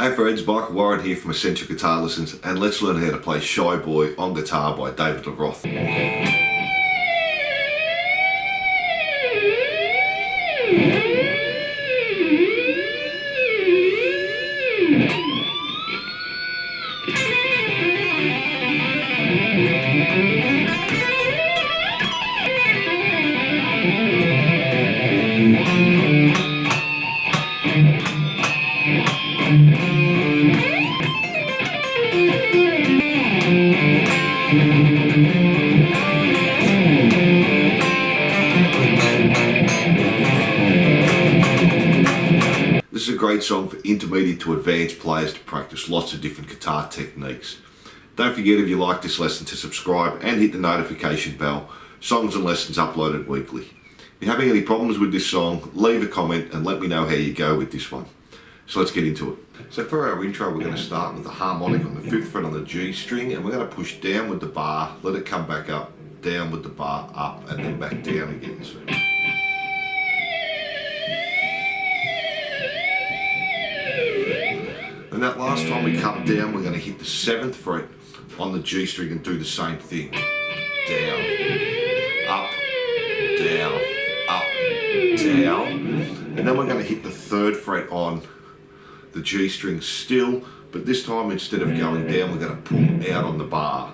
Hey friends, Michael Warren here from Essential Guitar Lessons, and let's learn how to play Shy Boy on guitar by David Lee Roth. This is a great song for intermediate to advanced players to practice lots of different guitar techniques. Don't forget, if you like this lesson, to subscribe and hit the notification bell. Songs and lessons uploaded weekly. If you're having any problems with this song, leave a comment and let me know how you go with this one. So let's get into it. So for our intro, we're going to start with the harmonic on the 5th fret on the G string, and we're going to push down with the bar, let it come back up, down with the bar, up, and then back down again. So. And that last time we come down, we're going to hit the 7th fret on the G string and do the same thing. Down, up, down, up, down. And then we're going to hit the 3rd fret on the G string still, but this time instead of going down, we're going to pull out on the bar.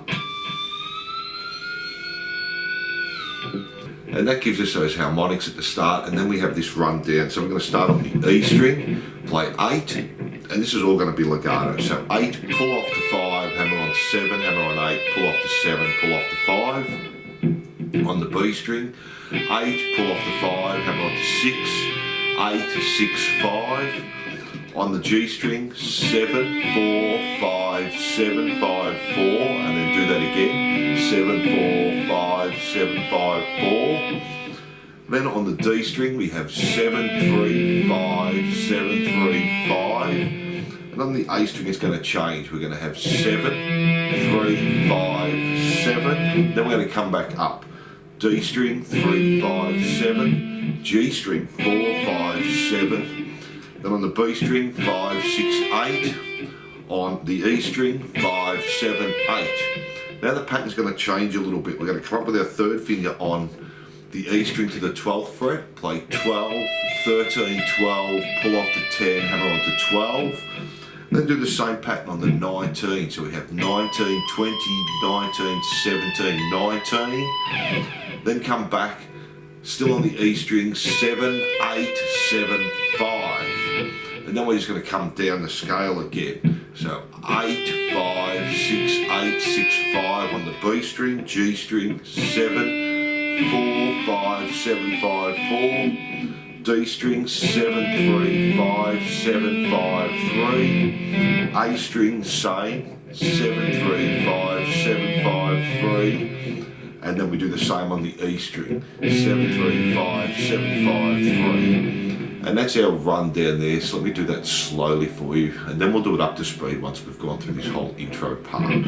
And that gives us those harmonics at the start, and then we have this run down. So we're going to start on the E string, play 8, and this is all going to be legato. So 8, pull off to 5, hammer on 7, hammer on 8, pull off to 7, pull off to 5. On the B string, 8, pull off to 5, hammer on to 6, 8, 6, 5. On the G string, 7, 4, 5, 7, 5, 4, and then do that again. 7, 4, 5, 7, 5, 4. Then on the D string, we have 7, 3, 5, 7, 3, 5. And on the A string, it's going to change. We're going to have 7, 3, 5, 7. Then we're going to come back up. D string, 3, 5, 7. G string, 4, 5, 7. Then on the B string, 5, 6, 8. On the E string, 5, 7, 8. Now the pattern's going to change a little bit. We're going to come up with our 3rd finger on the E string to the 12th fret, play 12, 13, 12, pull off to 10, hammer on to 12. Then do the same pattern on the 19. So we have 19, 20, 19, 17, 19. Then come back, still on the E string, 7, 8, 7, 5. And then we're just going to come down the scale again. So 8, 5, 6, 8, 6, 5 on the B string, G string, 7, 4, 5, 7, 5, 4. D string, 7, 3, 5, 7, 5, 3. A string, same, 7, 3, 5, 7, 5, 3. And then we do the same on the E string, 7, 3, 5, 7, 5, 3. And that's our run down there, so let me do that slowly for you, and then we'll do it up to speed once we've gone through this whole intro part.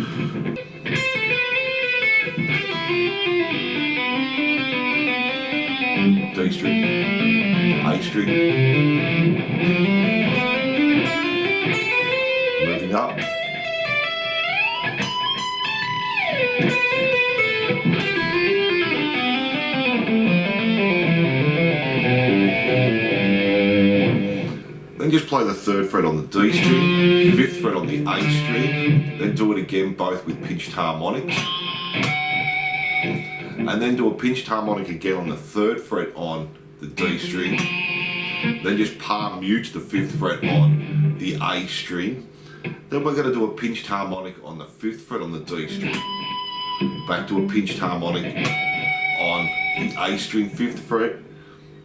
D string, A string, moving up. Then just play the 3rd fret on the D string, 5th fret on the A string, then do it again both with pinched harmonics. And then do a pinched harmonic again on the 3rd fret on the D string. Then just palm mute the 5th fret on the A string. Then we're going to do a pinched harmonic on the 5th fret on the D string. Back to a pinched harmonic on the A string, 5th fret.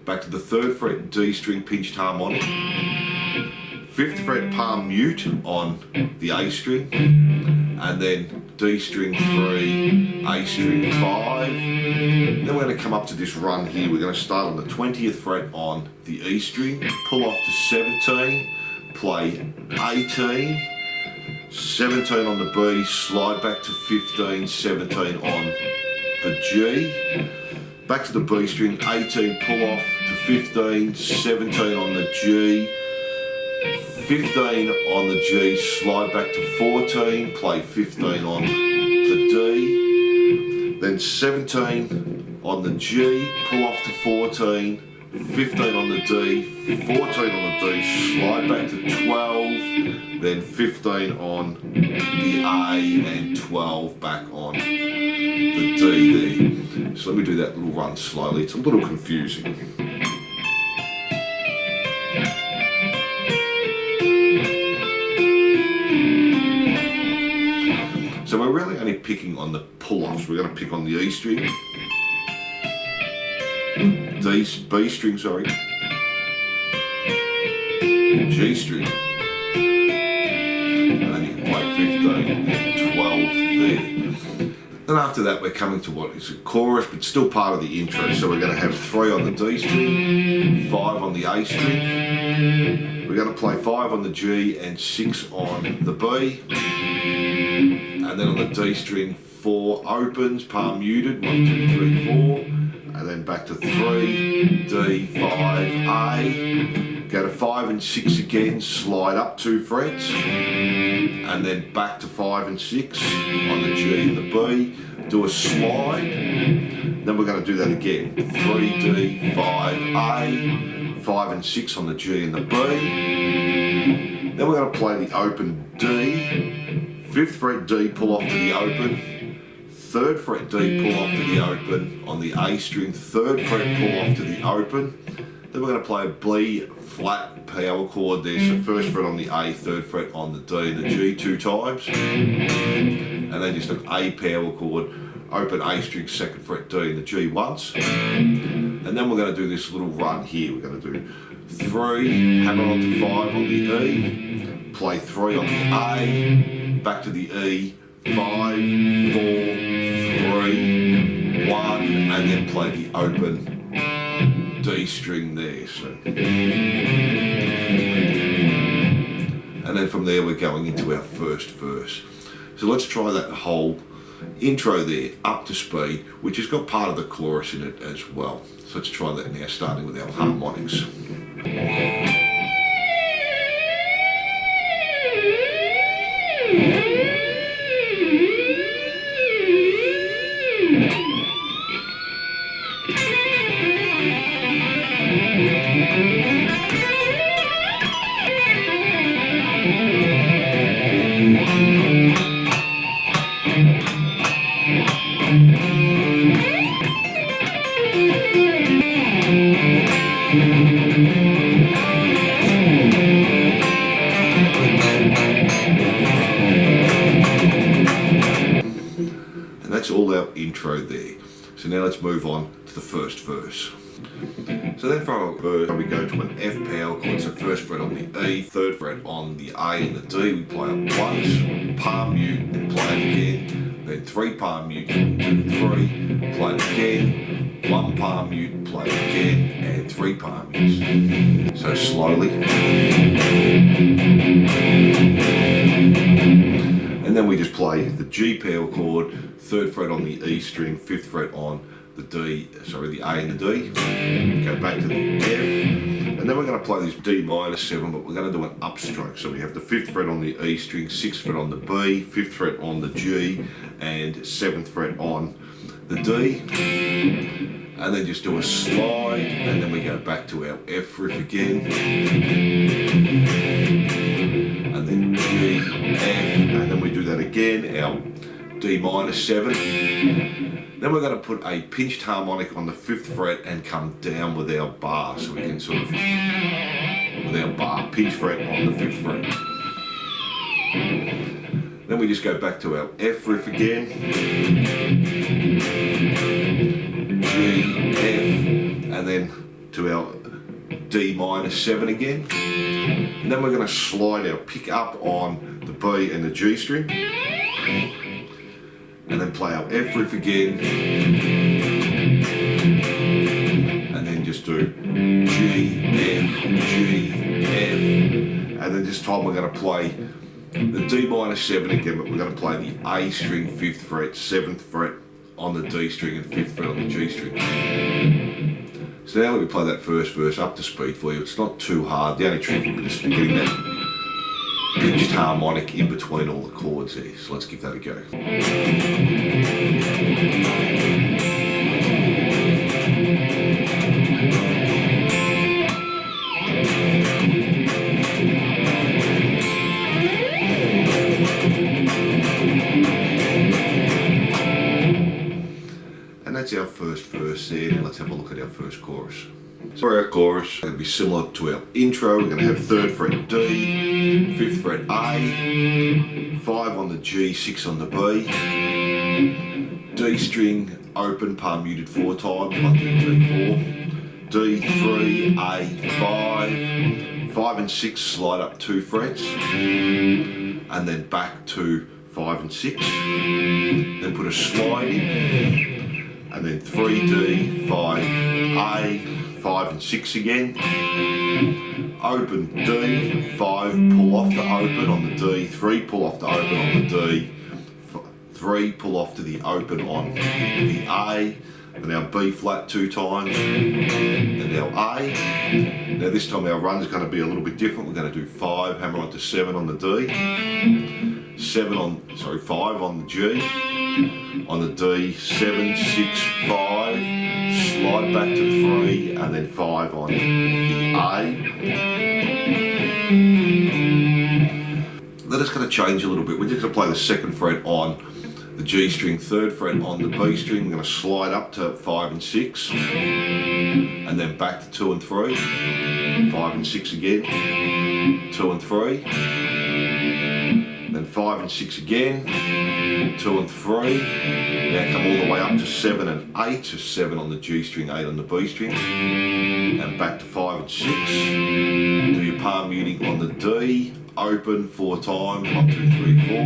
Back to the 3rd fret, D string, pinched harmonic. 5th fret, palm mute on the A string. And then D string 3, A string 5. Then we're going to come up to this run here. We're going to start on the 20th fret on the E string, pull off to 17, play 18, 17 on the B, slide back to 15, 17 on the G. Back to the B string, 18, pull off to 15, 17 on the G, 15 on the G, slide back to 14, play 15 on the D, then 17 on the G, pull off to 14, 15 on the D, 14 on the D, slide back to 12, then 15 on the A and 12 back on the D there. So let me do that little run slowly, it's a little confusing. So we're really only picking on the pull-offs. We're going to pick on the E string, B string, sorry, G string, and then you can play 15 and 12 there. Then after that we're coming to what is a chorus, but still part of the intro. So we're going to have 3 on the D string, 5 on the A string. We're going to play 5 on the G and 6 on the B. And then on the D string, 4 opens, palm muted, 1, 2, 3, 4, and then back to 3, D, 5, A, go to 5 and 6 again, slide up 2 frets, and then back to 5 and 6 on the G and the B, do a slide, then we're going to do that again, 3, D, 5, A, 5 and 6 on the G and the B, then we're going to play the open D, 5th fret D, pull off to the open, 3rd fret D, pull off to the open on the A string, 3rd fret pull off to the open, then we're going to play a B flat power chord there, so 1st fret on the A, 3rd fret on the D and the G 2 times, and then just an A power chord, open A string, 2nd fret D and the G once, and then we're going to do this little run here. We're going to do 3, hammer onto 5 on the E, play 3 on the A, back to the E, 5, 4, 3, 1, and then play the open D string there. So, and then from there we're going into our first verse. So let's try that whole intro there up to speed, which has got part of the chorus in it as well. So let's try that now, starting with our harmonics. And that's all our intro there. So now let's move on to the first verse. So then from our verse we go to an F power chord, so 1st fret on the E, 3rd fret on the A and the D, we play it once, palm mute, and play it again, then 3 palm mute, 1, 2, 3, play it again, 1 palm mute, play it again, and 3 palm mutes. So slowly. And then we just play the G power chord, 3rd fret on the E string, 5th fret on the A and the D, go back to the F, and then we're going to play this D minor 7, but we're going to do an upstroke. So we have the 5th fret on the E string, 6th fret on the B, 5th fret on the G, and 7th fret on the D, and then just do a slide, and then we go back to our F riff again, and then G, F, and then we do that again, our D minor 7. Then we're going to put a pinched harmonic on the 5th fret and come down with our bar, so we can sort of, with our bar, pinch fret on the 5th fret. Then we just go back to our F riff again, G, F, and then to our D minor 7 again. And then we're going to slide our pick up on the B and the G string, and then play our F riff again, and then just do G, F, G, F, and then this time we're going to play the D minor 7 again, but we're going to play the A string 5th fret, 7th fret on the D string and 5th fret on the G string. So now let me play that first verse up to speed for you. It's not too hard, the only trick is just getting that pitched harmonic in between all the chords there. So let's give that a go. And that's our first verse there. Now let's have a look at our first chorus. So for our chorus, it's going to be similar to our intro. We're going to have 3rd fret D, 5th fret A, 5 on the G, 6 on the B, D string open, palm muted 4 times, 1, 2, 3, 4, D, 3, A, 5, 5 and 6 slide up 2 frets, and then back to 5 and 6, then put a slide in, and then 3D, 5A, 5 and 6 again, open D, 5, pull off the open on the D, 3, pull off the open on the D, 3, pull off to the open on the A, and our B flat 2 times, and our A. Now this time our run is going to be a little bit different. We're going to do 5, hammer onto 7 on the D, 5 on the G, on the D, 7, 6, 5, slide back to 3, and then 5 on the A. Then it's going to change a little bit. We're just going to play the 2nd fret on the G string, 3rd fret on the B string. We're going to slide up to 5 and 6, and then back to 2 and 3, 5 and 6 again, 2 and 3, then 5 and 6 again, 2 and 3, now come all the way up to 7 and 8, so 7 on the G string, 8 on the B string, and back to 5 and 6, do your palm muting on the D, open 4 times, 1, 2, 3, 4,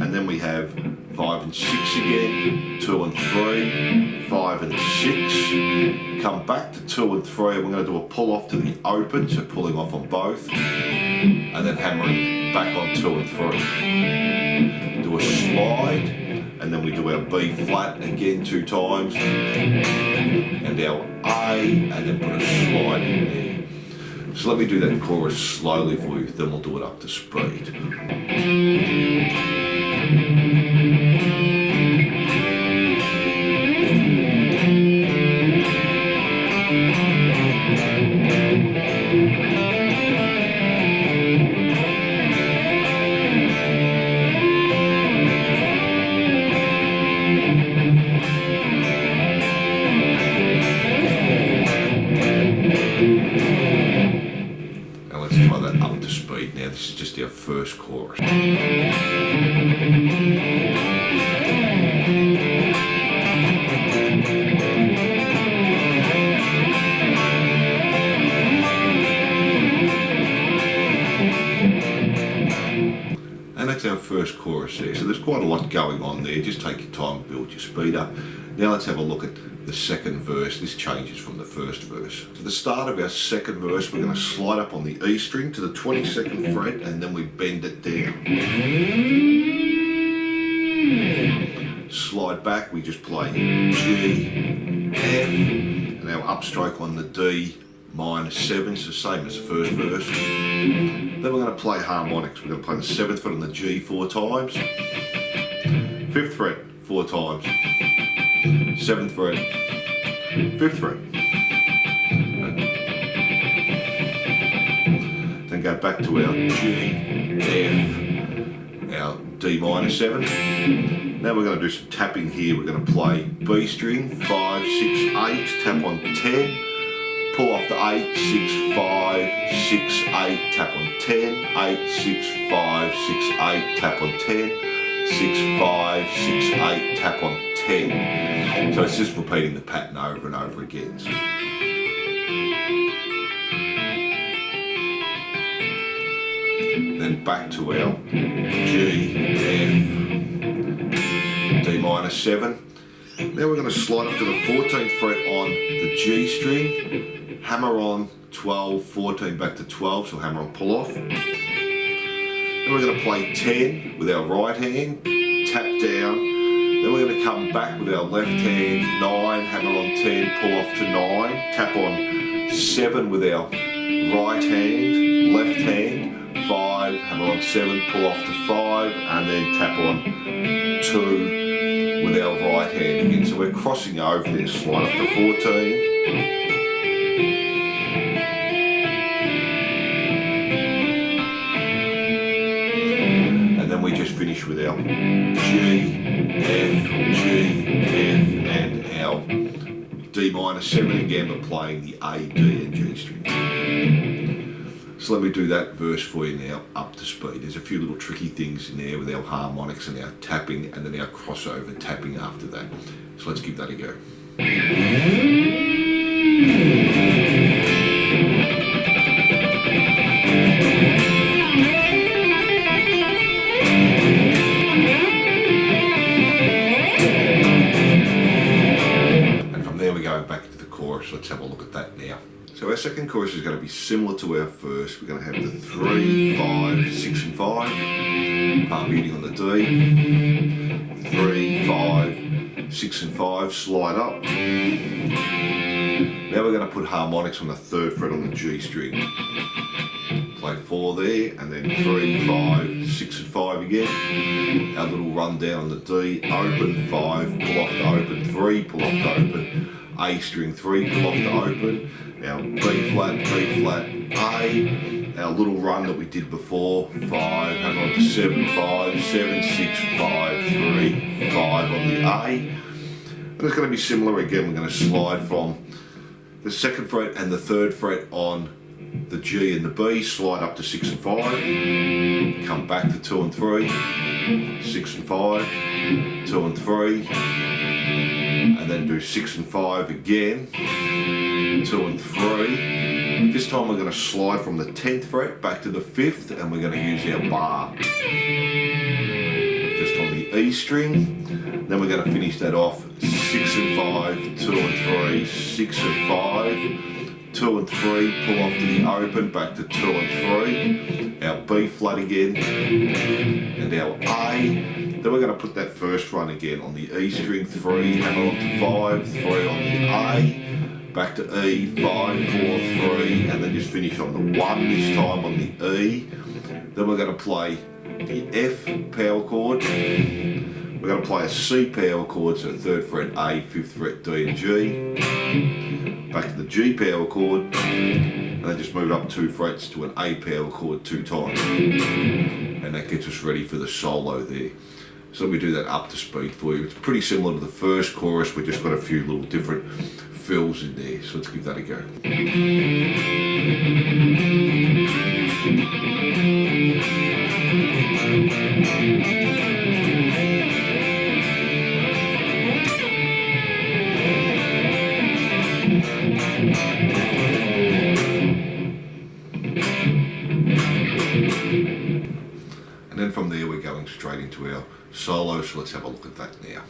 and then we have 5 and 6 again, 2 and 3, 5 and 6, come back to 2 and 3, and we're going to do a pull off to the open, so pulling off on both, and then hammering back on 2 and 3. Do a slide, and then we do our B flat again 2 times, and our A, and then put a slide in there. So let me do that chorus slowly for you, then we'll do it up to speed. Try that up to speed now. This is just our first chorus. And that's our first chorus there. So there's quite a lot going on there. Just take your time to build your speed up. Now let's have a look at the 2nd verse. This changes from the 1st verse. To the start of our 2nd verse, we're going to slide up on the E string to the 22nd fret, and then we bend it down. Slide back, we just play G, F, and our upstroke on the D minus 7, so same as the 1st verse. Then we're going to play harmonics. We're going to play the 7th fret on the G 4 times, 5th fret 4 times, 7th fret, 5th fret. Then go back to our G, F, our D minor 7. Now we're going to do some tapping here. We're going to play B string, 5, 6, 8, tap on 10, pull off the 8, 6, 5, 6, 8, tap on 10, 8, 6, 5, 6, 8, tap on 10, 6, 5, 6, 8, tap on 10. So it's just repeating the pattern over and over again. So then back to our G, F, D minor 7. Now we're going to slide up to the 14th fret on the G string, hammer on 12, 14 back to 12, so hammer on pull off. Then we're going to play 10 with our right hand, tap down. Then we're going to come back with our left hand, 9, hammer on 10, pull off to 9, tap on 7 with our right hand, left hand, 5, hammer on 7, pull off to 5, and then tap on 2 with our right hand again. So we're crossing over there, slide up to 14. And then we just finish with our G, F, and our D minor 7 again, but playing the A, D and G string. So let me do that verse for you now, up to speed. There's a few little tricky things in there with our harmonics and our tapping, and then our crossover tapping after that. So let's give that a go. And from there we go back into the chorus. Let's have a look at that now. So our second chorus is going to be similar to our first. We're going to have the 3, 5, 6 and 5, palm muting on the D, 3, 5, 6 and 5, slide up. Now we're going to put harmonics on the 3rd fret on the G string. Play 4 there, and then 3, 5, 6 and 5 again. Our little run down on the D, open 5, pull off to open 3, pull off to open A string 3, pull off to open. Our B flat, A, our little run that we did before, 5, hammer on to 7, 5, 7, 6, 5, 3, 5 on the A. And it's going to be similar again. We're going to slide from the 2nd fret and the 3rd fret on the G and the B, slide up to 6 and 5, come back to 2 and 3, 6 and 5, 2 and 3, and then do 6 and 5 again, 2 and 3. This time we're going to slide from the 10th fret back to the 5th, and we're going to use our barre just on the E string. Then we're going to finish that off 6 and 5, 2 and 3, 6 and 5, 2 and 3, pull off to the open, back to 2 and 3, our B flat again, and our A. Then we're going to put that first run again on the E string, 3, hammer on to 5, 3 on the A, back to E, 5, 4, 3, and then just finish on the 1 this time on the E. Then we're going to play the F power chord. We're going to play a C power chord, so 3rd fret A, 5th fret D and G. Back to the G power chord, and then just move up 2 frets to an A power chord 2 times. And that gets us ready for the solo there. So let me do that up to speed for you. It's pretty similar to the first chorus, we've just got a few little different fills in there. So let's give that a go. And then from there we're going straight into our solo, so let's have a look at that now.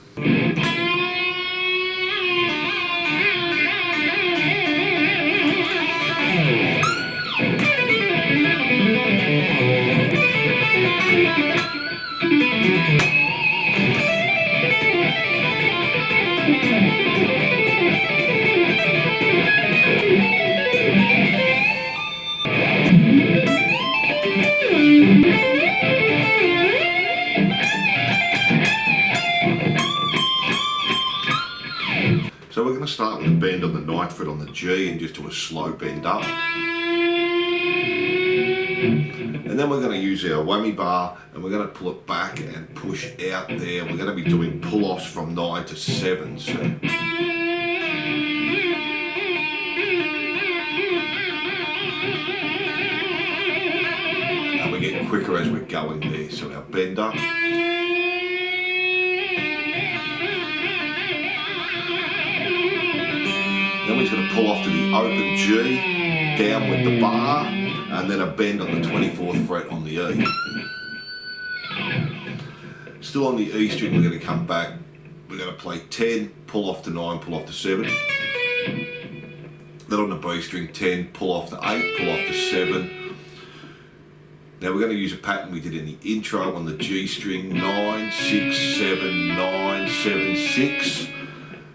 So we're going to start with a bend on the 9th fret on the G and just do a slow bend up. And then we're going to use our whammy bar and we're going to pull it back and push out there. We're going to be doing pull-offs from 9 to 7. So. And we get quicker as we're going there. So our bend up. Then we're just going to pull off to the open G, down with the bar, and then a bend on the 24th fret on the E. Still on the E string, we're going to come back, we're going to play 10, pull off to 9, pull off to 7. Then on the B string, 10, pull off to 8, pull off to 7. Now we're going to use a pattern we did in the intro on the G string, 9, 6, 7, 9, 7, 6.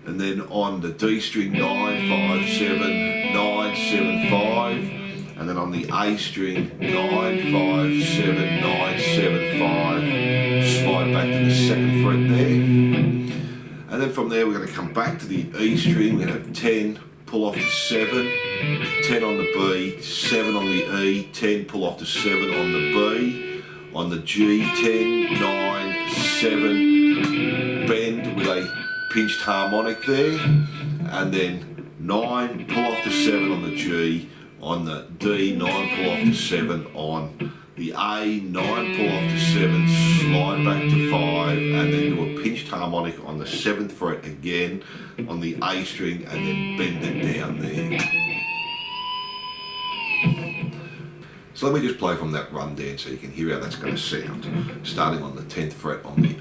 And then on the D string, 9, 5, 7, 9, 7, 5. and then on the A string, 9, 5, 7, 9, 7, 5, slide back to the second fret there. And then from there we're going to come back to the E string, we're going to have 10, pull off to 7, 10 on the B, 7 on the E, 10, pull off to 7 on the B, on the G, 10, 9, 7, bend with a pinched harmonic there, and then 9, pull off to 7 on the G, on the D, 9, pull off to 7 on the A, 9, pull off to 7, slide back to 5, and then do a pinched harmonic on the 7th fret again on the A string, and then bend it down there. So let me just play from that run down so you can hear how that's going to sound, starting on the 10th fret on the E.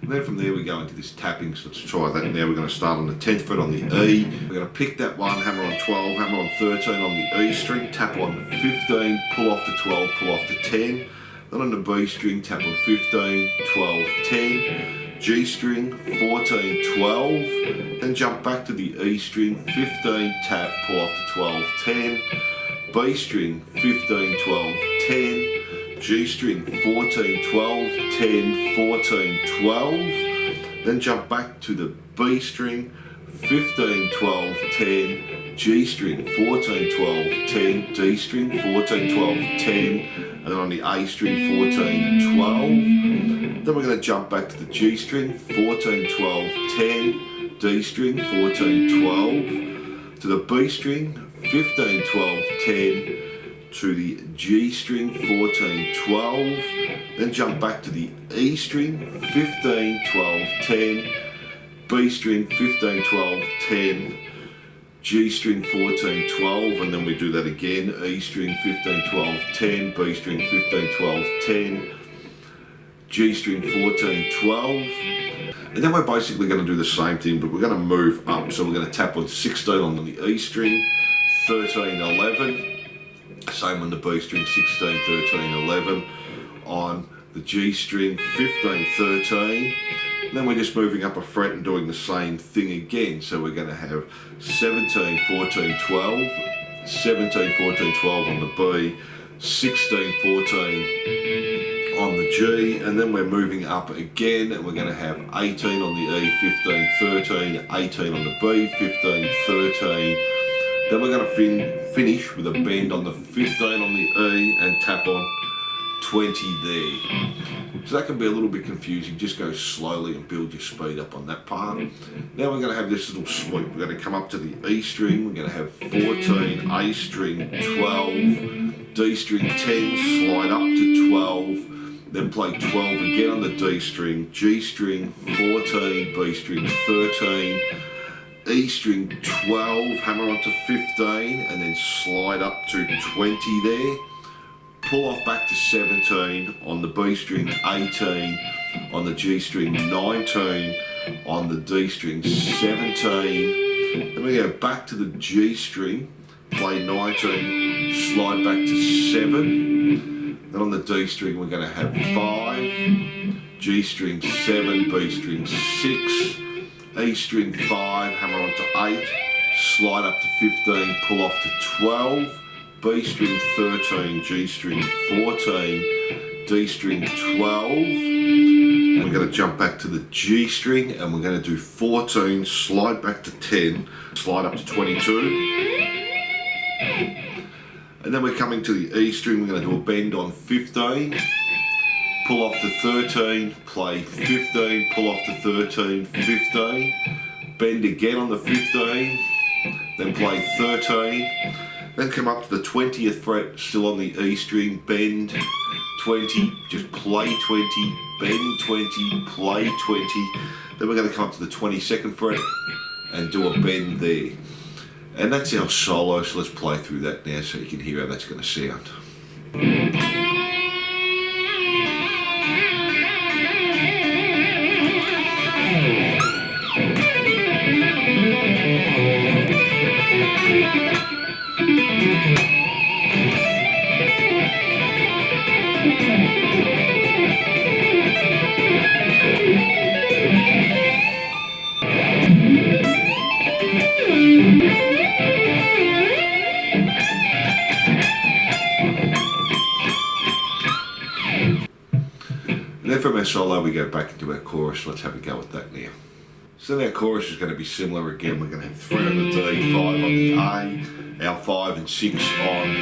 And then from there we go into this tapping, so let's try that now. We're going to start on the 10th fret on the E. We're going to pick that one, hammer on 12, hammer on 13 on the E string, tap on 15, pull off to 12, pull off to 10. Then on the B string, tap on 15, 12, 10. G string, 14, 12. Then jump back to the E string, 15, tap, pull off to 12, 10. B string, 15, 12, 10. G string, 14, 12, 10, 14, 12. Then jump back to the B string, 15, 12, 10, G string, 14, 12, 10, D string, 14, 12, 10, and then on the A string, 14, 12. Then we're going to jump back to the G string, 14, 12, 10, D string, 14, 12, to the B string, 15, 12, 10, to the G string, 14, 12, then jump back to the E string, 15, 12, 10, B string, 15, 12, 10, G string, 14, 12, and then we do that again, E string, 15, 12, 10, B string, 15, 12, 10, G string, 14, 12, and then we're basically going to do the same thing, but we're going to move up, so we're going to tap on 16 on the E string, 13, 11, same on the B string, 16, 13, 11, on the G string, 15, 13, then we're just moving up a fret and doing the same thing again, so we're going to have 17, 14, 12, 17, 14, 12 on the B, 16, 14 on the G, and then we're moving up again and we're going to have 18 on the E, 15, 13, 18 on the B, 15, 13, then we're going to finish with a bend on the 15 on the E and tap on 20 there. So that can be a little bit confusing, just go slowly and build your speed up on that part. Now we're going to have this little sweep. We're going to come up to the E string, we're going to have 14, A string 12, D string 10, slide up to 12, then play 12 again on the D string, G string 14, B string 13, E string 12, hammer onto 15, and then slide up to 20 there. Pull off back to 17 on the B string, 18 on the G string, 19 on the D string, 17. Then we go back to the G string, play 19, slide back to 7. Then on the D string we're going to have 5, G string 7, B string 6, E string 5, hammer onto 8, slide up to 15, pull off to 12, B string 13, G string 14, D string 12, and we're going to jump back to the G string and we're going to do 14, slide back to 10, slide up to 22, and then we're coming to the E string, we're going to do a bend on 15, pull off to 13, play 15, pull off to 13, 15, bend again on the 15, then play 13, then come up to the 20th fret, still on the E string, bend 20, just play 20, bend 20, play 20, then we're going to come up to the 22nd fret and do a bend there. And that's our solo, so let's play through that now so you can hear how that's going to sound. And then from our solo we go back into our chorus. Let's have a go at that now. So then our chorus is going to be similar again. We're going to have 3 on the D, 5 on the A, our 5 and 6 on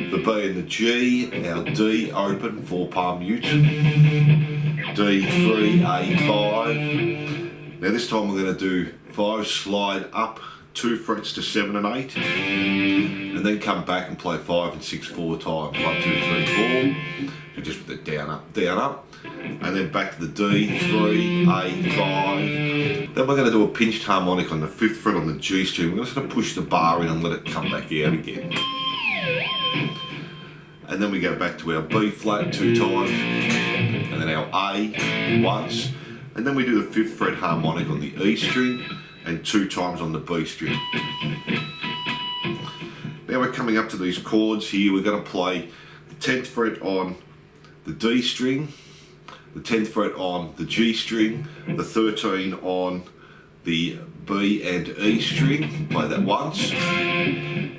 the B and the G, our D open, 4 palm mute, D, 3, A, 5. Now this time we're going to do 5 slide up 2 frets to 7 and 8, and then come back and play 5 and 6 4 times, 1, 2, 3, 4. So just with the down, up, and then back to the D, 3, A, 5. Then we're going to do a pinched harmonic on the 5th fret on the G string. We're just going to push the bar in and let it come back out again. And then we go back to our B flat 2 times, and then our A once, and then we do the 5th fret harmonic on the E string and 2 times on the B string. Now we're coming up to these chords here. We're going to play the 10th fret on the D string, the 10th fret on the G string, the 13 on the B and E string, play that once,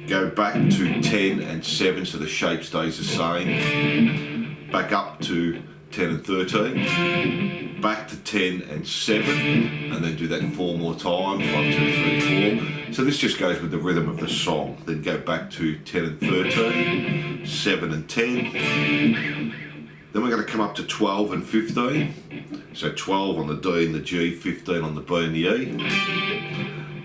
go back to 10 and 7 so the shape stays the same, back up to 10 and 13, back to 10 and 7, and then do that 4 more times, 1, 2, 3, 4. So this just goes with the rhythm of the song. Then go back to 10 and 13, 7 and 10. Then we're going to come up to 12 and 15. So 12 on the D and the G, 15 on the B and the E.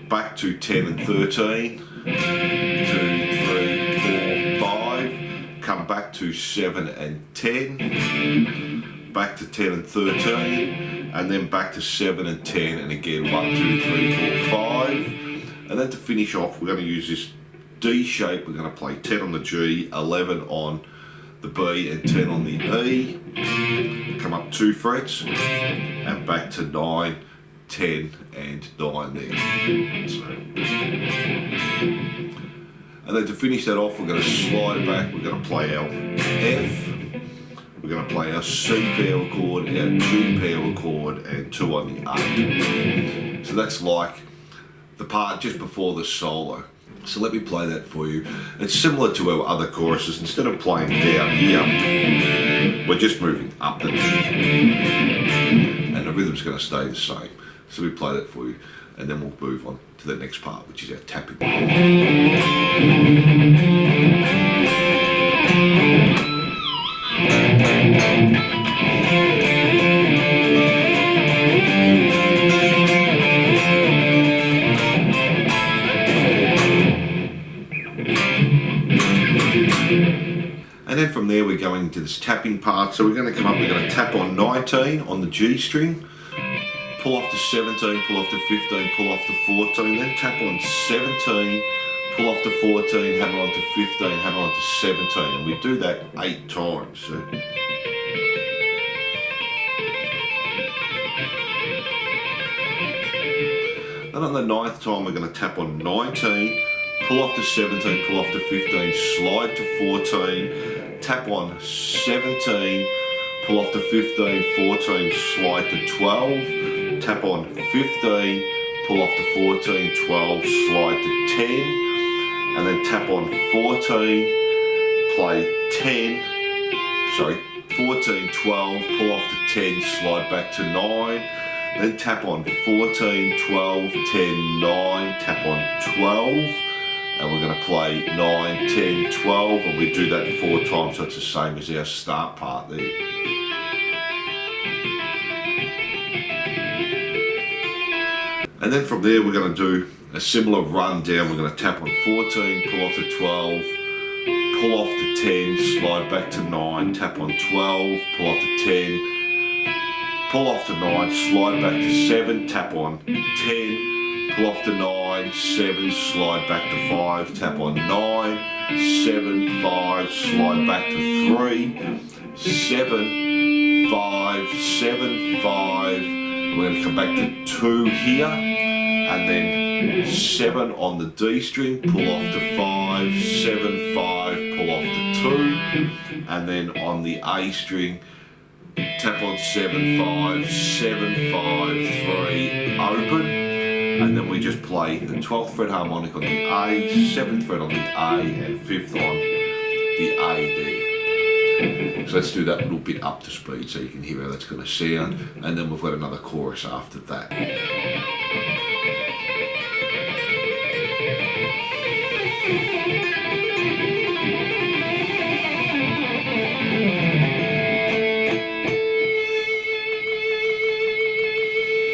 Back to 10 and 13, 2, 3, 4, 5. Come back to 7 and 10. Back to 10 and 13. And then back to 7 and 10. And again, 1, 2, 3, 4, 5. And then to finish off, we're going to use this D shape. We're going to play 10 on the G, 11 on the B and 10 on the E, come up 2 frets and back to 9, 10 and 9 there. So. And then to finish that off, we're going to slide back, we're going to play our F, we're going to play our C power chord, our G power chord and 2 on the A. So that's like the part just before the solo. So let me play that for you. It's similar to our other choruses. Instead of playing down here, we're just moving up the neck. And the rhythm's going to stay the same. So we play that for you, and then we'll move on to the next part, which is our tapping. And then from there we're going into this tapping part. So we're going to come up, we're going to tap on 19 on the G string, pull off to 17, pull off to 15, pull off to 14, then tap on 17, pull off to 14, hammer on to 15, hammer on to 17, and we do that 8 times. So. Then on the 9th time we're going to tap on 19, pull off to 17, pull off to 15, slide to 14, tap on 17, pull off to 15, 14, slide to 12, tap on 15, pull off to 14, 12, slide to 10, and then tap on 14, play 10, 14, 12, pull off to 10, slide back to 9, then tap on 14, 12, 10, 9, tap on 12, and we're going to play 9, 10, 12, and we do that 4 times, so it's the same as our start part there. And then from there we're going to do a similar run down. We're going to tap on 14, pull off to 12, pull off to 10, slide back to 9, tap on 12, pull off to 10, pull off to 9, slide back to 7, tap on 10, pull off to 9, 7, slide back to 5, tap on 9, 7, 5, slide back to 3, 7, 5, 7, 5, we're going to come back to 2 here, and then 7 on the D string, pull off to 5, 7, 5, pull off to 2, and then on the A string, tap on 7, 5, 7, 5, 3, open, and then we just play the 12th fret harmonic on the A, 7th fret on the A, and 5th on the A there. So let's do that little bit up to speed so you can hear how that's going to sound, and then we've got another chorus after that.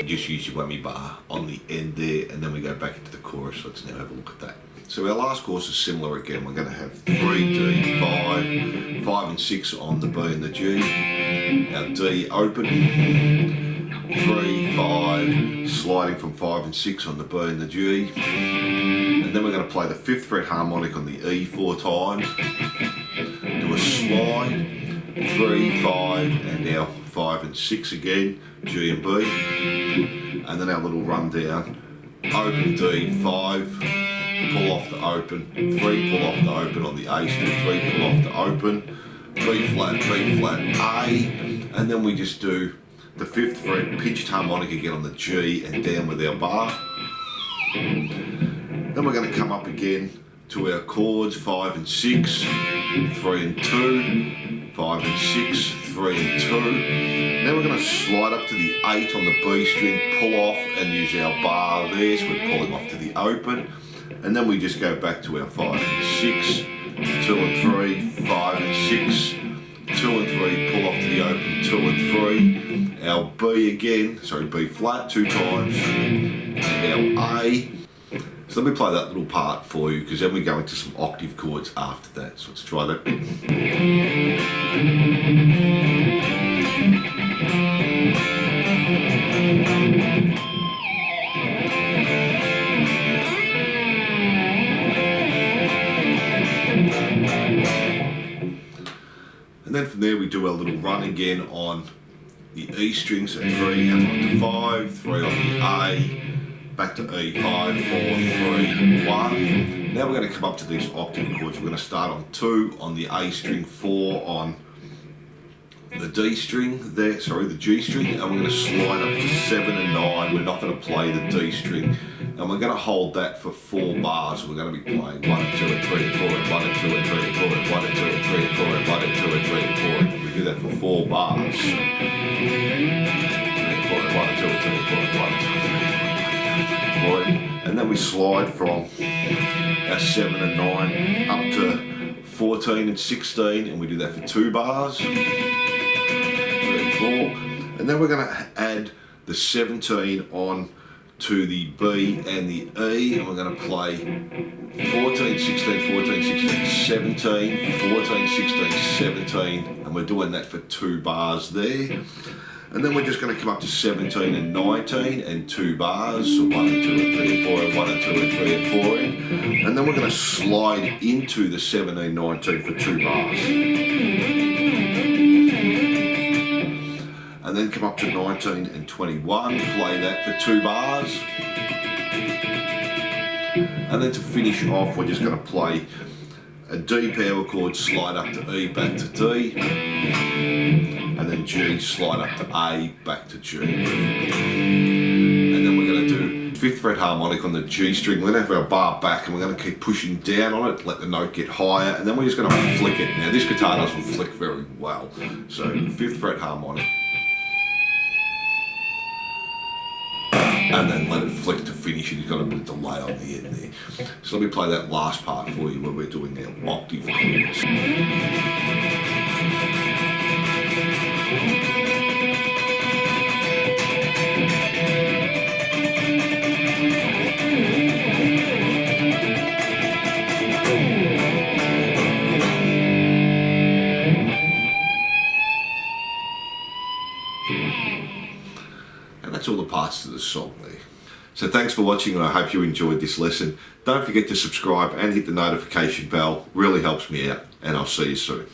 Just use your whammy bar on the end there, and then we go back into the chorus. Let's now have a look at that. So our last chorus is similar again. We're going to have 3, D, 5, 5 and 6 on the B and the G. Our D open, 3, 5, sliding from 5 and 6 on the B and the G. And then we're going to play the 5th fret harmonic on the E 4 times. Do a slide, 3, 5, and now 5 and 6 again, G and B. And then our little run down, open D, 5, pull off the open, 3, pull off the open on the A string, 3, pull off the open, B flat, A, and then we just do the 5th fret pitched harmonic again on the G and down with our bar. Then we're going to come up again to our chords, 5 and 6, 3 and 2, 5 and 6, 3 and 2. Now we're going to slide up to the 8 on the B string, pull off and use our bar there, so we're pulling off to the open. And then we just go back to our 5 and 6, 2 and 3, 5 and 6, 2 and 3, pull off to the open, 2 and 3. Our B again, sorry, B flat 2 times, and our A. So let me play that little part for you, because then we go into some octave chords after that. So let's try that. And then from there we do our little run again on the E string, so 3, hammer on to 5, 3 on the A, back to E, 5, 4, 3, 1. Now we're going to come up to these octave chords. We're going to start on 2 on the A string, 4 on the D string there, sorry, the G string, and we're going to slide up to 7 and 9. We're not going to play the D string, and we're going to hold that for 4 bars. We're going to be playing 1 and 2 and 3 and 4 and 1 and 2 and 3 and 4 and 1 and 2 and 3 and 4 and 1 and 2 and 3 and 4. We do that for 4 bars. 3 and 4 and 1 and 2 and 3 and 4 and 1 and 2 and 3 and 4. And then we slide from our 7 and 9 up to 14 and 16, and we do that for 2 bars. 3 and 4. And then we're going to add the 17 on to the B and the E, and we're going to play 14, 16, 14, 16, 17, 14, 16, 17, and we're doing that for 2 bars there. And then we're just going to come up to 17 and 19 and 2 bars, so 1 and 2 and 3 and 4 and 1 and 2 and 3 and 4 in. And then we're going to slide into the 17, 19 for 2 bars. And then come up to 19 and 21, play that for 2 bars. And then to finish off, we're just going to play a D power chord, slide up to E, back to D. And then G, slide up to A, back to G. And then we're going to do 5th fret harmonic on the G string. We're going to have our bar back, and we're going to keep pushing down on it, let the note get higher, and then we're just going to flick it. Now this guitar doesn't flick very well, so 5th fret harmonic. And then let it flick to finish it. You've got a bit of delay on the end there. So let me play that last part for you where we're doing our octave chords. And that's all the parts to the song there. So thanks for watching, and I hope you enjoyed this lesson. Don't forget to subscribe and hit the notification bell. Really helps me out, and I'll see you soon.